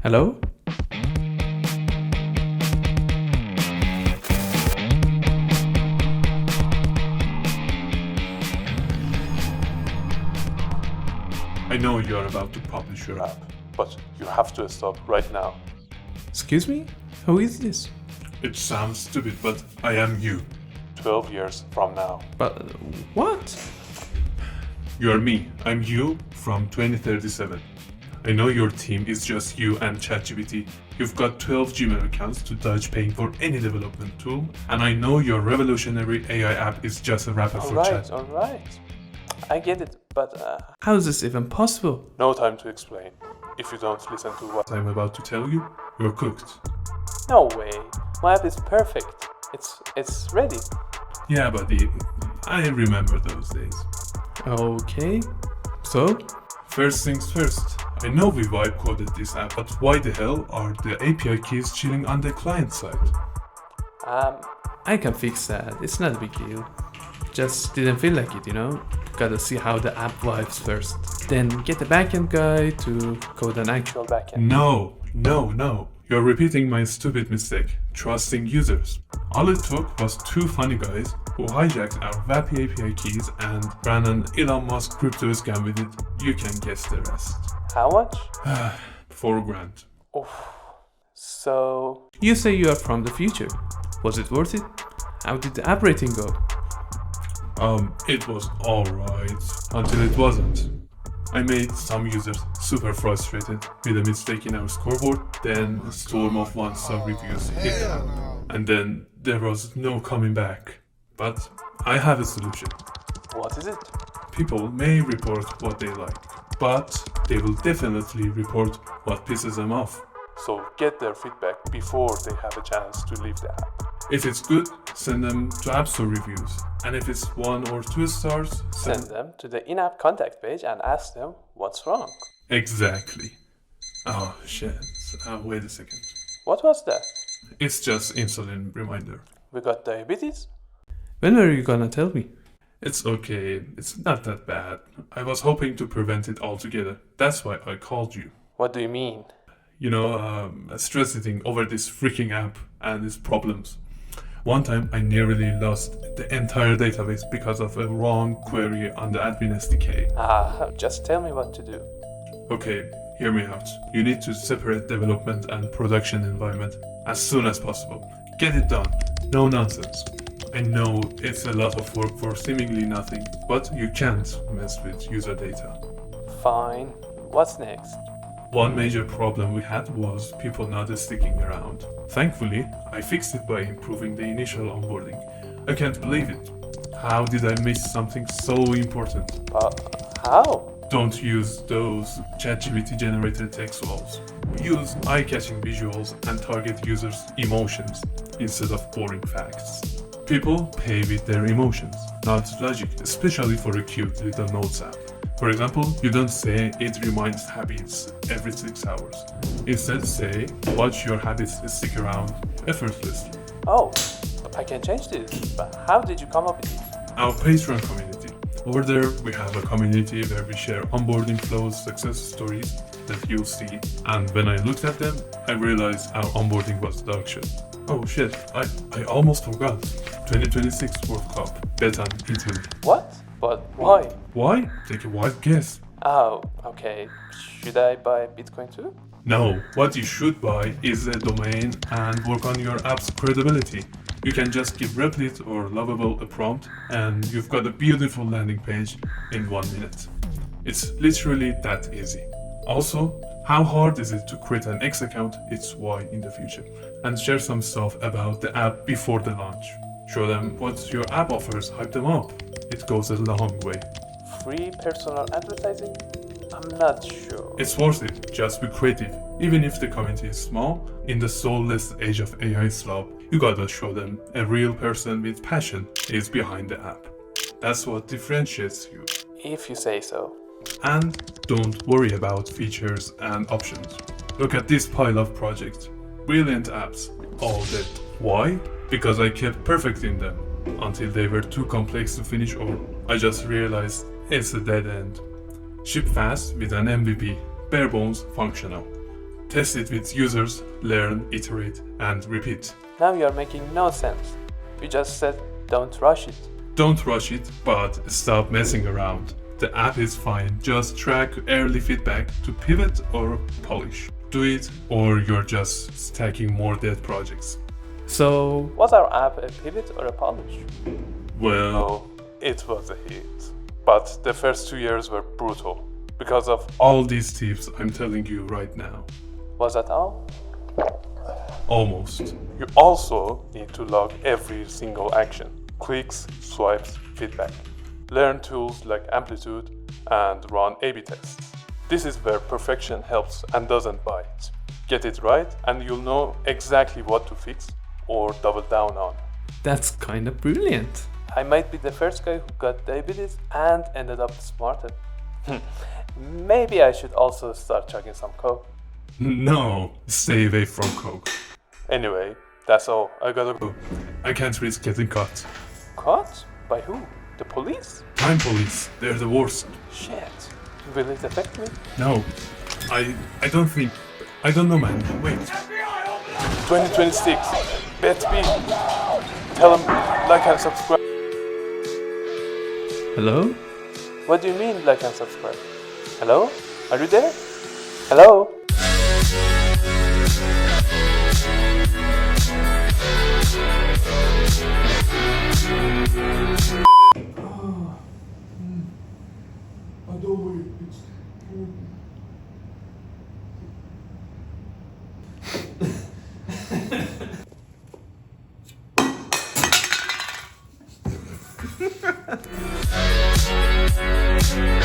Hello? I know you are about to publish your app, but you have to stop right now. Excuse me? Who is this? It sounds stupid, but I am you. 12 years from now. But what? You are me. I'm you from 2037. I know your team is just you and ChatGPT. You've got 12 Gmail accounts to dodge paying for any development tool, and I know your revolutionary AI app is just a wrapper for chat. Alright. I get it, but How is this even possible? No time to explain. If you don't listen to what I'm about to tell you, you're cooked. no way. My app is perfect. It's ready. Yeah, buddy, I remember those days. Okay. So? First things first, I know we vibe coded this app, but why the hell are the API keys chilling on the client side? I can fix that. It's not a big deal. Just didn't feel like it, you know? Gotta see how the app vibes first. Then get the backend guy to code an actual backend. No. You're repeating my stupid mistake, trusting users. All it took was two funny guys who hijacked our Vappy API keys and ran an Elon Musk crypto scam with it. You can guess the rest. How much? $4,000. Oof. So You say you are from the future. Was it worth it? How did the app rating go? It was alright, until it wasn't. I made some users super frustrated with a mistake in our scoreboard, then a storm of one-star reviews hit, and then there was no coming back. But I have a solution. what is it? People may report what they like, but they will definitely report what pisses them off. So get their feedback before they have a chance to leave the app. If it's good, send them to App Store reviews. And if it's 1 or 2 stars, Send them to the in-app contact page and ask them what's wrong. Exactly. Oh shit. Wait a second. What was that? It's just insulin reminder. We got diabetes? When were you gonna tell me? It's okay. It's not that bad. I was hoping to prevent it altogether. That's why I called you. What do you mean? You know, stress eating over this freaking app and its problems. One time I nearly lost the entire database because of a wrong query on the admin SDK. Just tell me what to do. Okay, hear me out. You need to separate development and production environment as soon as possible. Get it done. No nonsense. I know it's a lot of work for seemingly nothing, but you can't mess with user data. Fine. What's next? One major problem we had was people not sticking around. Thankfully, I fixed it by improving the initial onboarding. I can't believe it. How did I miss something so important? How? Don't use those ChatGPT generated text walls. Use eye-catching visuals and target users' emotions instead of boring facts. People pay with their emotions, not logic, especially for a cute little notes app. For example, you don't say it reminds habits every 6 hours. Instead say, watch your habits stick around effortlessly. Oh, I can change this. But how did you come up with it? Our Patreon community. Over there, we have a community where we share onboarding flows, success stories that you'll see. And when I looked at them, I realized our onboarding was dog shit. Oh shit, I almost forgot. 2026 World Cup, bet on Italy. What? But why? Why? Take a wild guess. Oh, okay. Should I buy Bitcoin too? No, what you should buy is a domain and work on your app's credibility. You can just give Replit or Lovable a prompt and you've got a beautiful landing page in 1 minute. It's literally that easy. Also, how hard is it to create an X account? It's why in the future. And share some stuff about the app before the launch. Show them what your app offers, hype them up. It goes a long way. Free personal advertising? I'm not sure. It's worth it, just be creative. Even if the community is small, in the soulless age of AI slop, you gotta show them a real person with passion is behind the app. That's what differentiates you. If you say so. And don't worry about features and options. Look at this pile of projects. Brilliant apps, all dead. Why? Because I kept perfecting them until they were too complex to finish or I just realized it's a dead end. Ship fast with an MVP, bare bones functional. Test it with users, learn, iterate, and repeat. Now you are making no sense. You just said don't rush it. Don't rush it, but stop messing around. The app is fine, just track early feedback to pivot or polish. Do it, or you're just stacking more dead projects. So, Was our app a pivot or a polish? Well, Oh, it was a hit. But the first 2 years were brutal because of. all these tips I'm telling you right now. Was that all? Almost. You also need to log every single action, clicks, swipes, feedback. Learn tools like Amplitude and run A/B tests. This is where perfection helps and doesn't bite. Get it right and you'll know exactly what to fix or double down on. that's kind of brilliant. I might be the first guy who got diabetes and ended up smarter. Maybe I should also start chugging some coke. No, stay away from Coke. Anyway, that's all. I gotta go. I can't risk getting caught. Caught? By who? The police? Time police, they're the worst. Shit. Will it affect me? No, I don't know, man. Wait. 2026. Bet me. Tell them like and subscribe. Hello? What do you mean like and subscribe? Hello? Are you there? Hello? It's